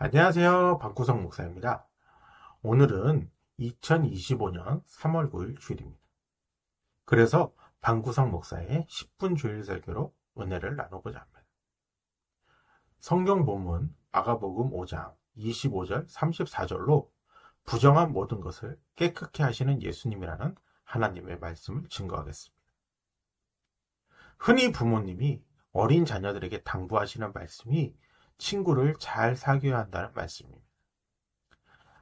안녕하세요. 방구석 목사입니다. 오늘은 2025년 3월 9일 주일입니다. 그래서 방구석 목사의 10분 주일 설교로 은혜를 나누고자 합니다. 성경 본문 마가복음 5장 25절 34절로 부정한 모든 것을 깨끗게 하시는 예수님이라는 하나님의 말씀을 증거하겠습니다. 흔히 부모님이 어린 자녀들에게 당부하시는 말씀이 친구를 잘 사귀어야 한다는 말씀입니다.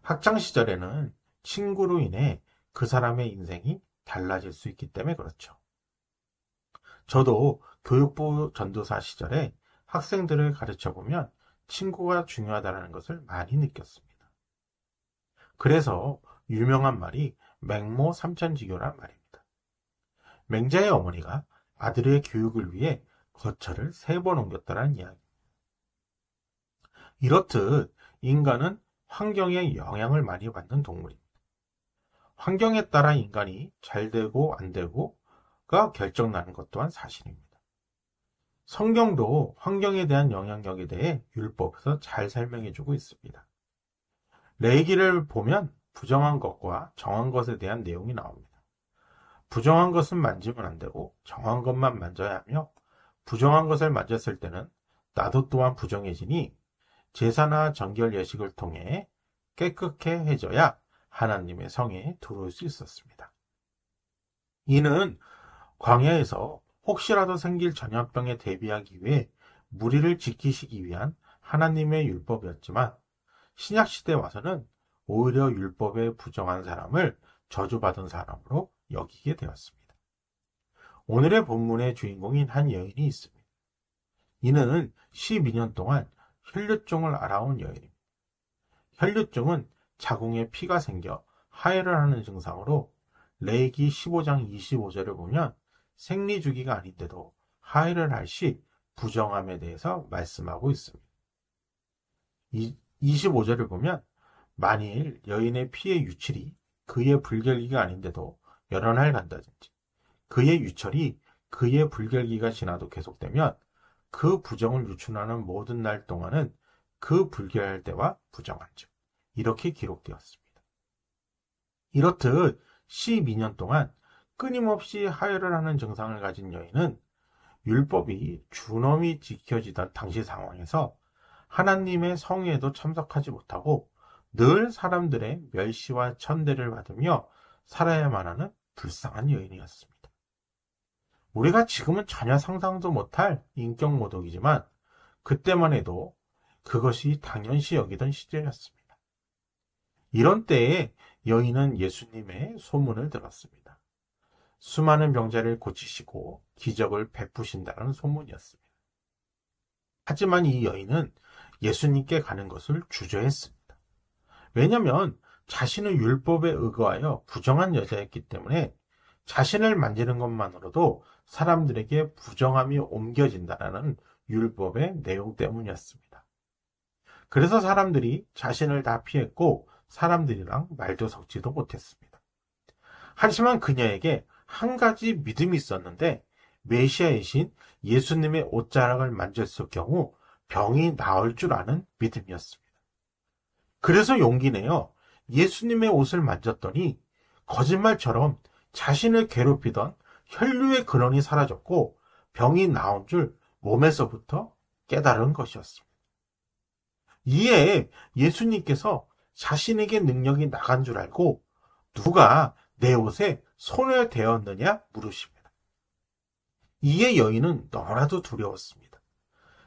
학창시절에는 친구로 인해 그 사람의 인생이 달라질 수 있기 때문에 그렇죠. 저도 교육부 전도사 시절에 학생들을 가르쳐보면 친구가 중요하다는 것을 많이 느꼈습니다. 그래서 유명한 말이 맹모 삼천지교란 말입니다. 맹자의 어머니가 아들의 교육을 위해 거처를 3번 옮겼다는 이야기입니다. 이렇듯 인간은 환경에 영향을 많이 받는 동물입니다. 환경에 따라 인간이 잘 되고 안 되고가 결정나는 것 또한 사실입니다. 성경도 환경에 대한 영향력에 대해 율법에서 잘 설명해주고 있습니다. 레위기를 보면 부정한 것과 정한 것에 대한 내용이 나옵니다. 부정한 것은 만지면 안 되고 정한 것만 만져야 하며 부정한 것을 만졌을 때는 나도 또한 부정해지니 제사나 정결 예식을 통해 깨끗게 해져야 하나님의 성에 들어올 수 있었습니다. 이는 광야에서 혹시라도 생길 전염병에 대비하기 위해 무리를 지키시기 위한 하나님의 율법이었지만 신약시대에 와서는 오히려 율법에 부정한 사람을 저주받은 사람으로 여기게 되었습니다. 오늘의 본문의 주인공인 한 여인이 있습니다. 이는 12년 동안 혈류증을 앓아온 여인입니다. 혈류증은 자궁에 피가 생겨 하혈을 하는 증상으로 레위기 15장 25절을 보면 생리주기가 아닌데도 하혈을 할 시 부정함에 대해서 말씀하고 있습니다. 25절을 보면 만일 여인의 피의 유출이 그의 불결기가 아닌데도 여러 날 간다든지 그의 유철이 그의 불결기가 지나도 계속되면 그 부정을 유출하는 모든 날 동안은 그 불결할 때와 부정한즉 이렇게 기록되었습니다. 이렇듯 12년 동안 끊임없이 하혈을 하는 증상을 가진 여인은 율법이 준엄히 지켜지던 당시 상황에서 하나님의 성회에도 참석하지 못하고 늘 사람들의 멸시와 천대를 받으며 살아야만 하는 불쌍한 여인이었습니다. 우리가 지금은 전혀 상상도 못할 인격 모독이지만 그때만 해도 그것이 당연시 여기던 시절이었습니다. 이런 때에 여인은 예수님의 소문을 들었습니다. 수많은 병자를 고치시고 기적을 베푸신다는 소문이었습니다. 하지만 이 여인은 예수님께 가는 것을 주저했습니다. 왜냐하면 자신은 율법에 의거하여 부정한 여자였기 때문에 자신을 만지는 것만으로도 사람들에게 부정함이 옮겨진다는 율법의 내용 때문이었습니다. 그래서 사람들이 자신을 다 피했고 사람들이랑 말도 섞지도 못했습니다. 하지만 그녀에게 한 가지 믿음이 있었는데 메시아이신 예수님의 옷자락을 만졌을 경우 병이 나을 줄 아는 믿음이었습니다. 그래서 용기 내어 예수님의 옷을 만졌더니 거짓말처럼 자신을 괴롭히던 혈류의 근원이 사라졌고 병이 나은 줄 몸에서부터 깨달은 것이었습니다. 이에 예수님께서 자신에게 능력이 나간 줄 알고 누가 내 옷에 손을 대었느냐 물으십니다. 이에 여인은 너무나도 두려웠습니다.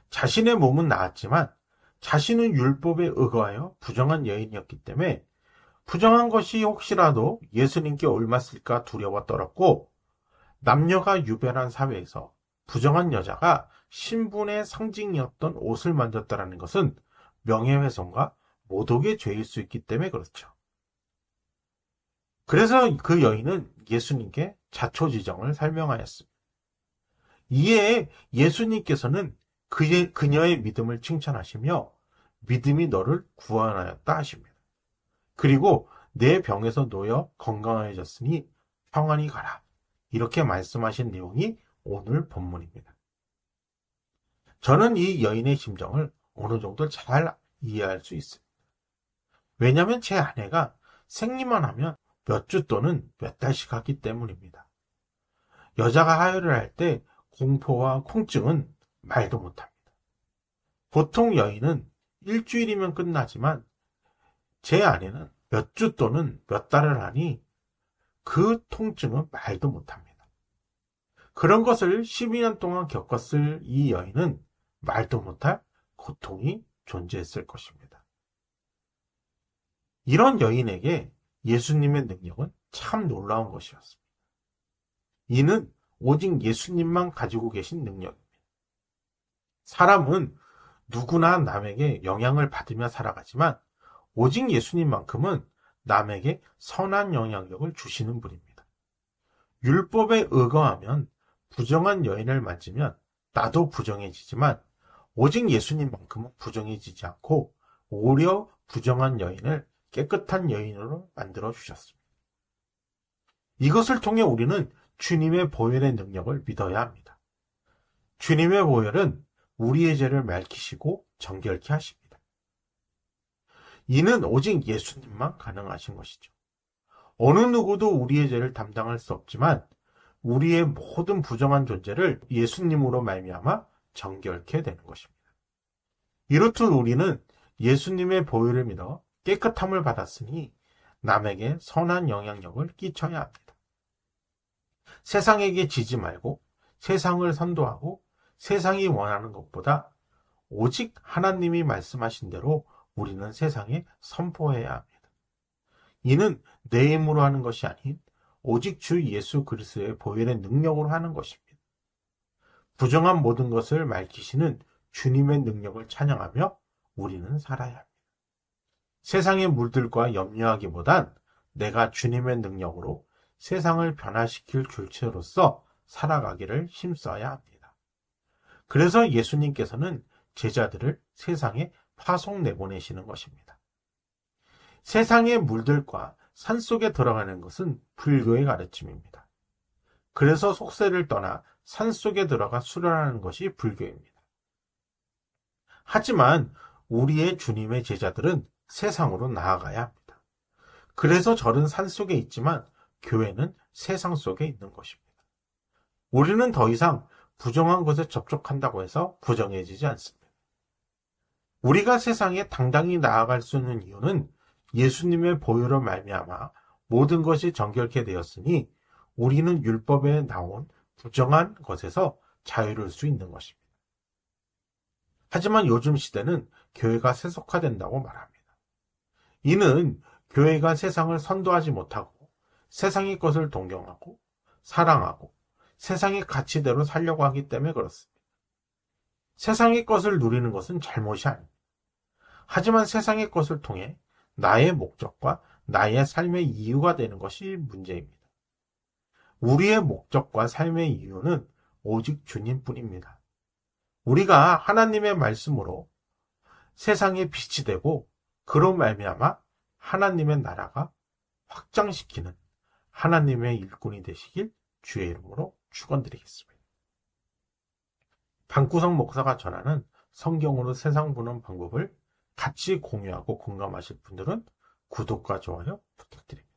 자신의 몸은 나았지만 자신은 율법에 의거하여 부정한 여인이었기 때문에 부정한 것이 혹시라도 예수님께 옮았을까 두려워 떨었고 남녀가 유별한 사회에서 부정한 여자가 신분의 상징이었던 옷을 만졌다는 것은 명예훼손과 모독의 죄일 수 있기 때문에 그렇죠. 그래서 그 여인은 예수님께 자초지정을 설명하였습니다. 이에 예수님께서는 그녀의 믿음을 칭찬하시며 믿음이 너를 구원하였다 하십니다. 그리고 내 병에서 놓여 건강해졌으니 평안히 가라. 이렇게 말씀하신 내용이 오늘 본문입니다. 저는 이 여인의 심정을 어느 정도 잘 이해할 수 있습니다. 왜냐하면 제 아내가 생리만 하면 몇 주 또는 몇 달씩 하기 때문입니다. 여자가 하혈을 할 때 공포와 콩증은 말도 못합니다. 보통 여인은 일주일이면 끝나지만 제 아내는 몇 주 또는 몇 달을 하니 그 통증은 말도 못합니다. 그런 것을 12년 동안 겪었을 이 여인은 말도 못할 고통이 존재했을 것입니다. 이런 여인에게 예수님의 능력은 참 놀라운 것이었습니다. 이는 오직 예수님만 가지고 계신 능력입니다. 사람은 누구나 남에게 영향을 받으며 살아가지만 오직 예수님만큼은 남에게 선한 영향력을 주시는 분입니다. 율법에 의거하면 부정한 여인을 만지면 나도 부정해지지만 오직 예수님만큼은 부정해지지 않고 오히려 부정한 여인을 깨끗한 여인으로 만들어 주셨습니다. 이것을 통해 우리는 주님의 보혈의 능력을 믿어야 합니다. 주님의 보혈은 우리의 죄를 맑히시고 정결케 하십니다. 이는 오직 예수님만 가능하신 것이죠. 어느 누구도 우리의 죄를 담당할 수 없지만 우리의 모든 부정한 존재를 예수님으로 말미암아 정결케 되는 것입니다. 이렇듯 우리는 예수님의 보혈을 믿어 깨끗함을 받았으니 남에게 선한 영향력을 끼쳐야 합니다. 세상에게 지지 말고 세상을 선도하고 세상이 원하는 것보다 오직 하나님이 말씀하신 대로 우리는 세상에 선포해야 합니다. 이는 내 힘으로 하는 것이 아닌 오직 주 예수 그리스도의 보혈의 능력으로 하는 것입니다. 부정한 모든 것을 맑히시는 주님의 능력을 찬양하며 우리는 살아야 합니다. 세상의 물들과 염려하기보단 내가 주님의 능력으로 세상을 변화시킬 줄체로서 살아가기를 힘써야 합니다. 그래서 예수님께서는 제자들을 세상에 파송 내보내시는 것입니다. 세상의 물들과 산속에 들어가는 것은 불교의 가르침입니다. 그래서 속세를 떠나 산속에 들어가 수련하는 것이 불교입니다. 하지만 우리의 주님의 제자들은 세상으로 나아가야 합니다. 그래서 절은 산속에 있지만 교회는 세상 속에 있는 것입니다. 우리는 더 이상 부정한 것에 접촉한다고 해서 부정해지지 않습니다. 우리가 세상에 당당히 나아갈 수 있는 이유는 예수님의 보혈로 말미암아 모든 것이 정결케 되었으니 우리는 율법에 나온 부정한 것에서 자유로울 수 있는 것입니다. 하지만 요즘 시대는 교회가 세속화된다고 말합니다. 이는 교회가 세상을 선도하지 못하고 세상의 것을 동경하고 사랑하고 세상의 가치대로 살려고 하기 때문에 그렇습니다. 세상의 것을 누리는 것은 잘못이 아닙니다. 하지만 세상의 것을 통해 나의 목적과 나의 삶의 이유가 되는 것이 문제입니다. 우리의 목적과 삶의 이유는 오직 주님뿐입니다. 우리가 하나님의 말씀으로 세상의 빛이 되고 그로 말미암아 하나님의 나라가 확장시키는 하나님의 일꾼이 되시길 주의 이름으로 축원드리겠습니다. 방구석 목사가 전하는 성경으로 세상 보는 방법을 같이 공유하고 공감하실 분들은 구독과 좋아요 부탁드립니다.